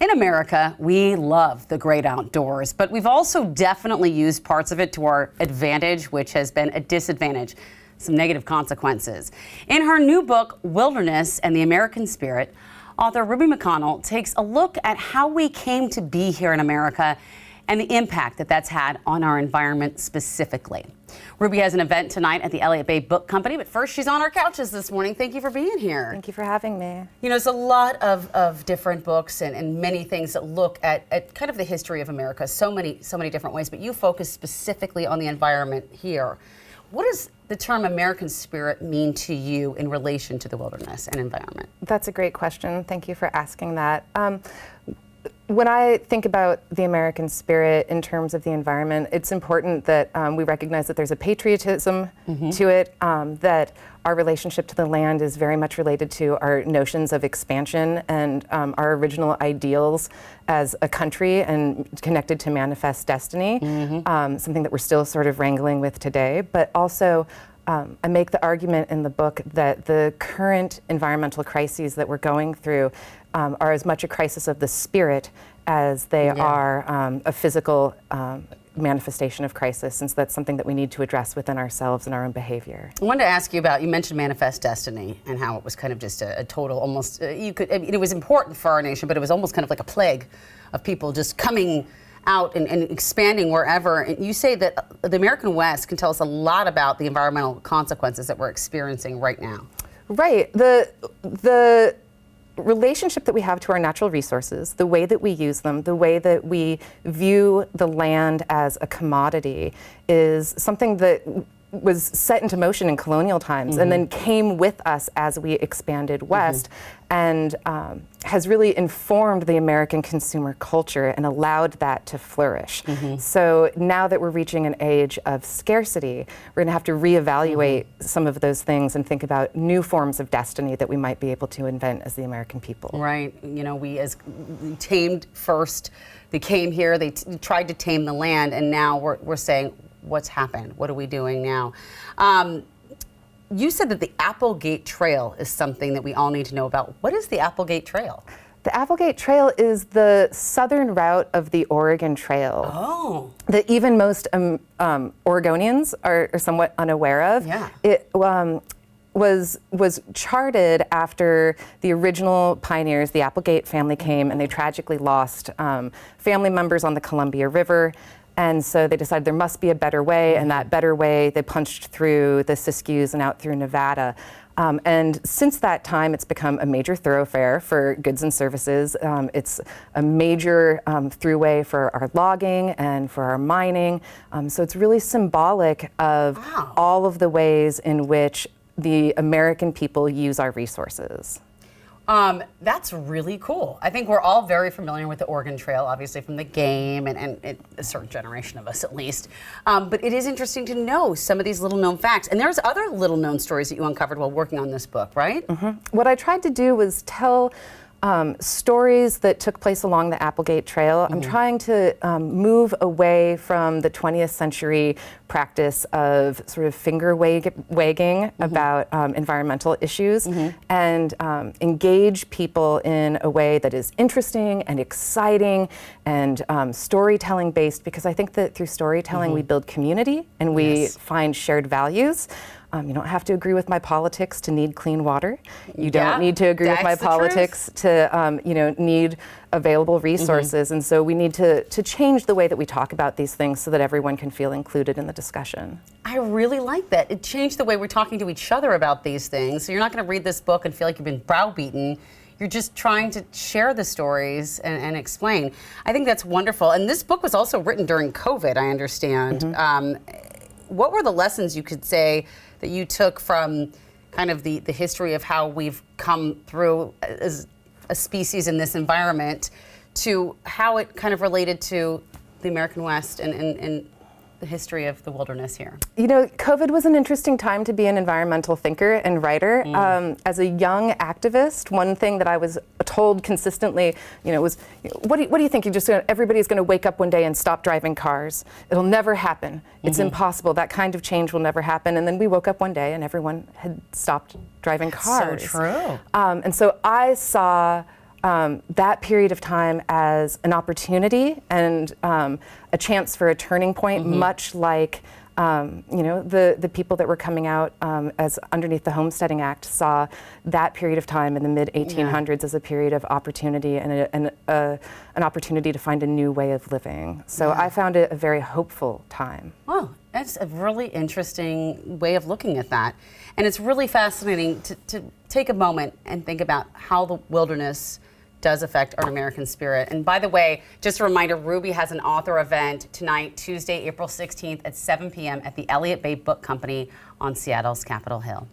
In America, we love the great outdoors, but we've also definitely used parts of it to our advantage, which has been a disadvantage, some negative consequences. In her new book, Wilderness and the American Spirit, author Ruby McConnell takes a look at how we came to be here in America and the impact that that's had on our environment specifically. Ruby has an event tonight at the Elliott Bay Book Company, but first she's on our couches this morning. Thank you for being here. Thank you for having me. You know, there's a lot of different books and many things that look at kind of the history of America, so many different ways, but you focus specifically on the environment here. What does the term American spirit mean to you in relation to the wilderness and environment? That's a great question. Thank you for asking that. When I think about the American spirit in terms of the environment, it's important that we recognize that there's a patriotism to it, that our relationship to the land is very much related to our notions of expansion and our original ideals as a country and connected to manifest destiny, something that we're still sort of wrangling with today. But also, I make the argument in the book that the current environmental crises that we're going through are as much a crisis of the spirit as they are a physical manifestation of crisis, since that's something that we need to address within ourselves and our own behavior. I wanted to ask you about, you mentioned manifest destiny and how it was kind of just a total, almost, it was important for our nation, but it was almost kind of like a plague of people just coming out and expanding wherever. And you say that the American West can tell us a lot about the environmental consequences that we're experiencing right now. Right. The relationship that we have to our natural resources, the way that we use them, the way that we view the land as a commodity is something that was set into motion in colonial times and then came with us as we expanded west and has really informed the American consumer culture and allowed that to flourish. So now that we're reaching an age of scarcity, we're going to have to reevaluate some of those things and think about new forms of destiny that we might be able to invent as the American people. Right. You know, we tamed first. They came here, they tried to tame the land, and now we're saying, what's happened? What are we doing now? You said that the Applegate Trail is something that we all need to know about. What is the Applegate Trail? The Applegate Trail is the southern route of the Oregon Trail. Oh. That even most Oregonians are somewhat unaware of. Yeah. It was charted after the original pioneers, the Applegate family, came and they tragically lost family members on the Columbia River. And so they decided there must be a better way, and that better way, they punched through the Siskiyous and out through Nevada. And since that time, it's become a major thoroughfare for goods and services. It's a major throughway for our logging and for our mining. So it's really symbolic of all of the ways in which the American people use our resources. That's really cool. I think we're all very familiar with the Oregon Trail, obviously from the game and a certain generation of us at least. But it is interesting to know some of these little known facts. And there's other little known stories that you uncovered while working on this book, right? What I tried to do was tell stories that took place along the Applegate Trail. I'm trying to move away from the 20th century practice of sort of finger wagging about environmental issues and engage people in a way that is interesting and exciting and storytelling based, because I think that through storytelling we build community and we find shared values. You don't have to agree with my politics to need clean water. You don't need to agree with my politics to, need available resources. And so we need to change the way that we talk about these things so that everyone can feel included in the discussion. I really like that. It changed the way we're talking to each other about these things. So you're not going to read this book and feel like you've been browbeaten. You're just trying to share the stories and explain. I think that's wonderful. And this book was also written during COVID, I understand. What were the lessons you could say that you took from kind of the history of how we've come through as a species in this environment to how it kind of related to the American West and the history of the wilderness here? You know, COVID was an interesting time to be an environmental thinker and writer. As a young activist, one thing that I was told consistently, was, what do you think? Everybody's going to wake up one day and stop driving cars. It'll never happen. It's impossible. That kind of change will never happen. And then we woke up one day and everyone had stopped driving cars. So true. And so I saw that period of time as an opportunity and a chance for a turning point, much like the people that were coming out as underneath the Homesteading Act saw that period of time in the mid-1800s as a period of opportunity and an opportunity to find a new way of living. So I found it a very hopeful time. Oh, that's a really interesting way of looking at that. And it's really fascinating to take a moment and think about how the wilderness does affect our American spirit. And by the way, just a reminder, Ruby has an author event tonight, Tuesday, April 16th at 7 p.m. at the Elliott Bay Book Company on Seattle's Capitol Hill.